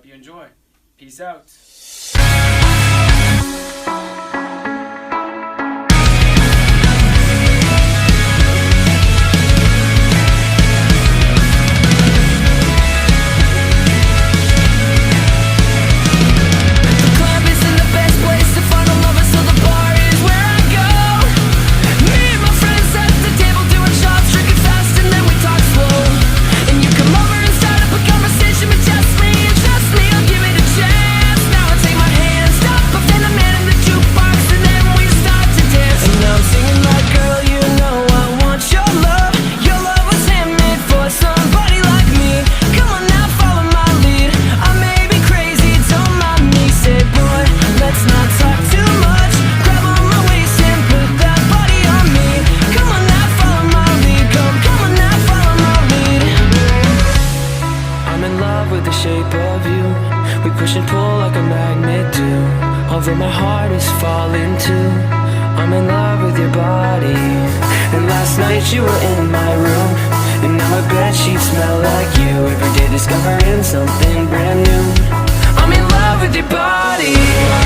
hope you enjoy. Peace out. Push and pull like a magnet do. Although my heart is falling too, I'm in love with your body. And last night you were in my room, and now my bedsheets smell like you. Every day discovering something brand new. I'm in love with your body.